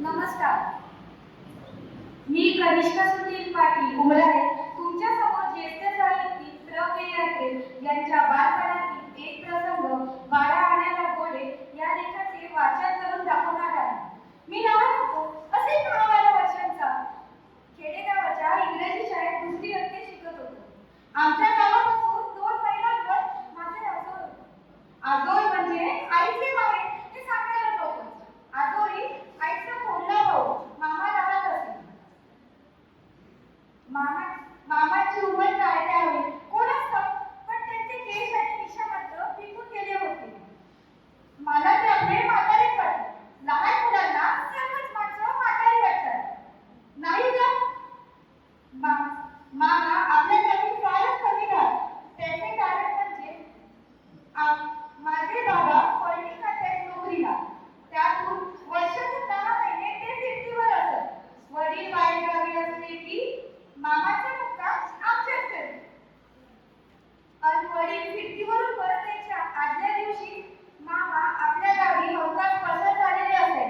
नमस्कार. मी कनिष्का सुनील पाटील उमराळे तुमच्या समोर ज्येष्ठ साहित्यिक प्र. के. यात्रे यांच्या बालपणातील एक प्रसंग वाडा आण्याला गोडे या लेखाचे वाचन करून दाखवणार आहे. मी लहान होतो, असे 10-12 वर्षांचा. खेडेगावाच्या इंग्रजी शाळेत दुसरी इयत्तेत शिकत होतो. आमच्या गावापासून 2 मैलांवर माझे आजोळ होते. आजोळ म्हणजे आईचे माहेर हे सांगायला नको. आजोळी आईचा थोरला भाऊ मामा राहत असे. मामाची उमर काय त्यावेळी कोणास ठाऊक, पण त्यांचे केस आणि मिशा मात्र पिकून गेले होते. मला ते आपले म्हातारेच वाटले. लहान मुलांना सर्वच माणसं म्हातारी वाटतात, नाही का? मामा आपल्या घरी फारच कमी राहत. त्याचे कारण म्हणजे माझे बाबा फळणी खात्यात नोकरीला. त्यातून वर्षातून 10 महिने ते फिरतीवर असत. वडील बाहेरगावी असले की मामाचा मुक्काम आमच्याच घरी. आणि वडील फिरतीवरून परत यायच्या आदल्या दिवशी मामा आपल्या गावी हमखास पसार झालेले असायचे.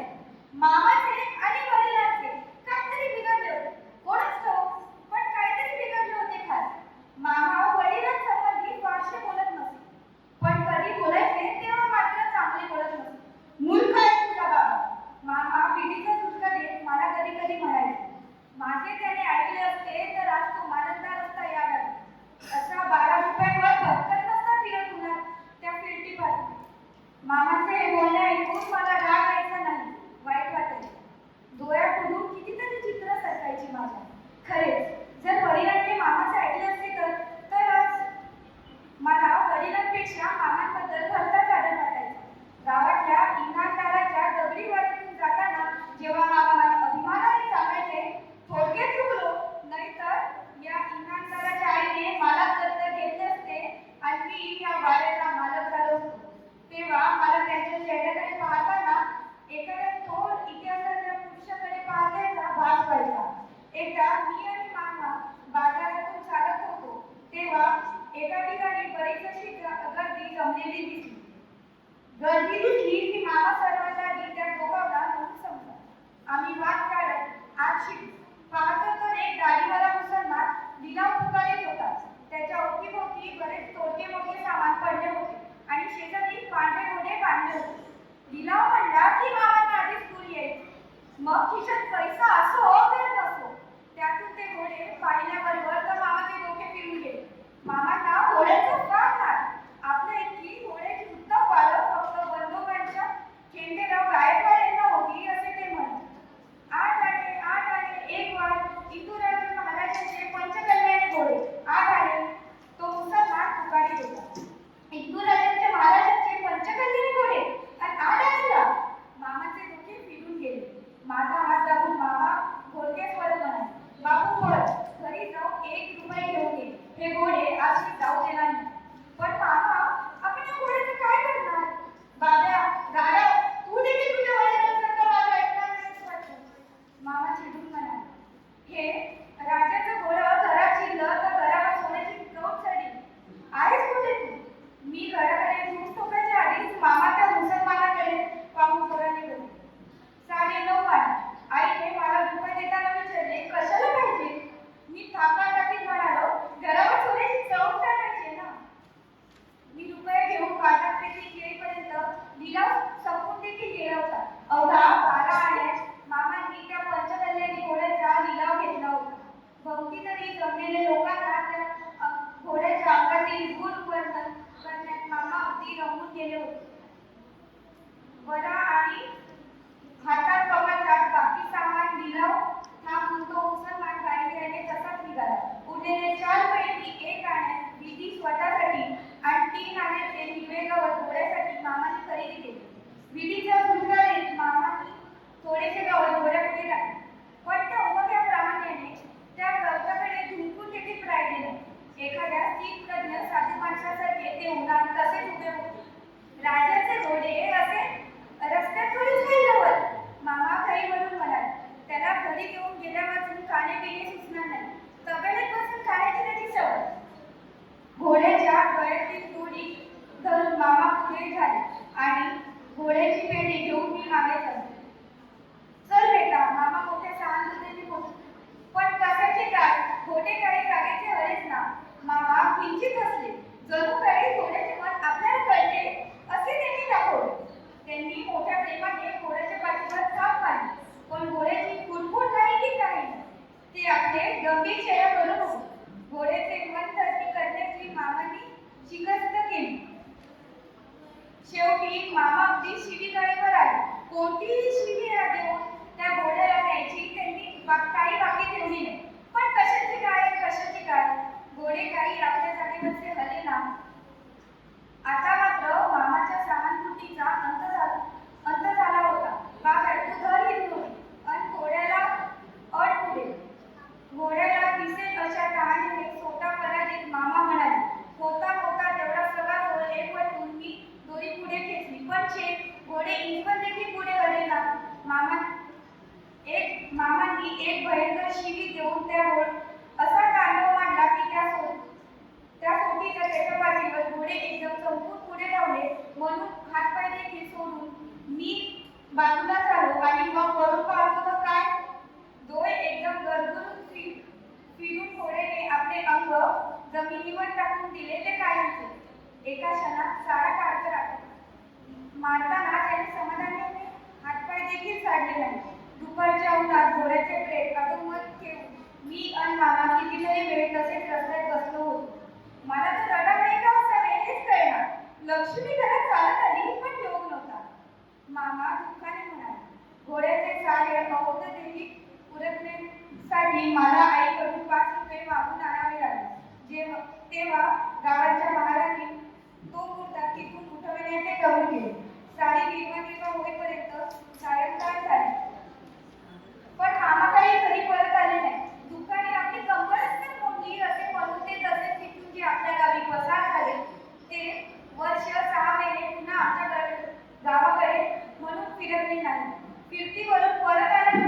मामाचे आणि वडिलांचे काहीतरी बिघडले होते, कोणाच ठाऊक, पण काहीतरी बिघडले होते खास. मामा वडिलांसंबंधी फारसे बोलत नसे, पण कधी बोलायचे तेव्हा मात्र चांगले बोलत नसे. मूर्ख आहे तुझा बाबा, मामा पिढीचा झुटका देत मला कधी कधी म्हणायचे. माझे त्याने ऐकले असते तर आज तो मानंदार असता या गावी. असा 12 रुपयांवर भटकत नसता फिरत उन्हात त्या फिरती पाठी. मामाचे हे बोलणे ऐकून मला राग यायचा नाही, वाईट वाटायचे. डोळ्यापुढून कितीतरी चित्र सरकायची माझ्या. खरेच जर वडिलांनी मामाचे ऐकले असते तर आज मला वडिलांपेक्षा मामांबद्दल भलताच आदर वाटायचा. गावातल्या इनामदाराच्या दगडी वाडीतून जाताना जेव्हा मामा मला अभिमानाने सांगायचे, थोडके चुकलो, नाहीतर या इनामदाराच्या आईने मला दत्तक घेतले असते आणि मी या वाड्याचा मालक झालो असतो, तेव्हा मला त्यांच्या चेहऱ्याकडे पाहताना एखाद्या थोर इतिहासाच्या पुरुषाकडे पाहण्याचा भास व्हायचा. एकदा मी आणि मामा बाजारातून चालत होतो तेव्हा एका ठिकाणी बरीच अशी गर्दी जमलेली दिसली. गर्दी दिसली की मामा सर्वांना त्या दोघांना म्हणून समजा. आम्ही वाद काढत आत शिकलो. पाहतो तर एक गाडीवाला मुसलमान लिलाव पुकारित होता. त्याच्या अवतीभोवती बरेच तोडके मोठे सामान पडले होते आणि शेजारी पांढरे घोडे बांधले होते. लिलाव म्हणला की मामांना आधीच दूर यायचे, मग खिशात पैसा असो तर नसो. त्यातून ते घोडे पाहिल्याबरोबर तर मामाचे डोके फिरून गेले. मामांना घोड्याचं फार नाद. आपल्या इतकी घोड्याची उत्तम पालक फक्त बंदोबांच्या खेंडेराव गायकवाड यांना होती असे ते म्हणत. 8 आणे 1 वार इंदुराजे महाराजांचे पंचकल्याणी घोडे 8 आणे, तो मुसलमान पुकारित होता. इंदुराजांचे महाराजांचे पंचकल्याणी घोडे आणि 8 आण्याला? मामाचे डोके फिरून गेले. माझा हात दाबून मामांनी एक भयंकर शिवी देऊन असा तांडव मांडला की त्या सोटीच्या त्याच्या पाठीवर घोडे एकदम चमकून पुढे धावले. म्हणून हातपाय देखील सोडून मी बाजूला झालो आणि मग वरून पाहतो तर काय, डोळे एकदम गरगरून फिरून घोड्याने आपले अंग जमिनीवर टाकून दिले ते कायमचे. एका क्षणात सारा कारभार आटला. मारताना त्याने समाधानाने हातपाय देखील साडले नाही. दुपारच्या उन्हात घोड्याचे ब्रेक अधोमध ठेवून मी आणि मामा कितीतरी वेळ तसेच रस्त्यात बसलो होतो. मला तर रडावे का हसावे हेच कळेना. लक्ष्मी घरात चालत आली पण योग नव्हता. मामा दुःखाने म्हणाले, घोड्याचे सारे अवध देवी उरकण्यासाठी मला आईकडून 5 रुपये मागून आणावे लागले. तेव्हा गावाच्या महाराणी तो मुर्दा तिथून उठवण्याचे कबूल केले. सारी निर्वाह होईपर्यंत सायंकाळ झाली पण मामा काही घरी परत आले नाही. दुःखाने आपली कंबरच तर मोडली असे म्हणून ते तसेच तिथून जे आपल्या गावी पसार झाले ते वर्ष 6 महिने पुन्हा आमच्या गावाकडे म्हणून फिरकले नाही. फिरतीवरून परत आल्यानंतर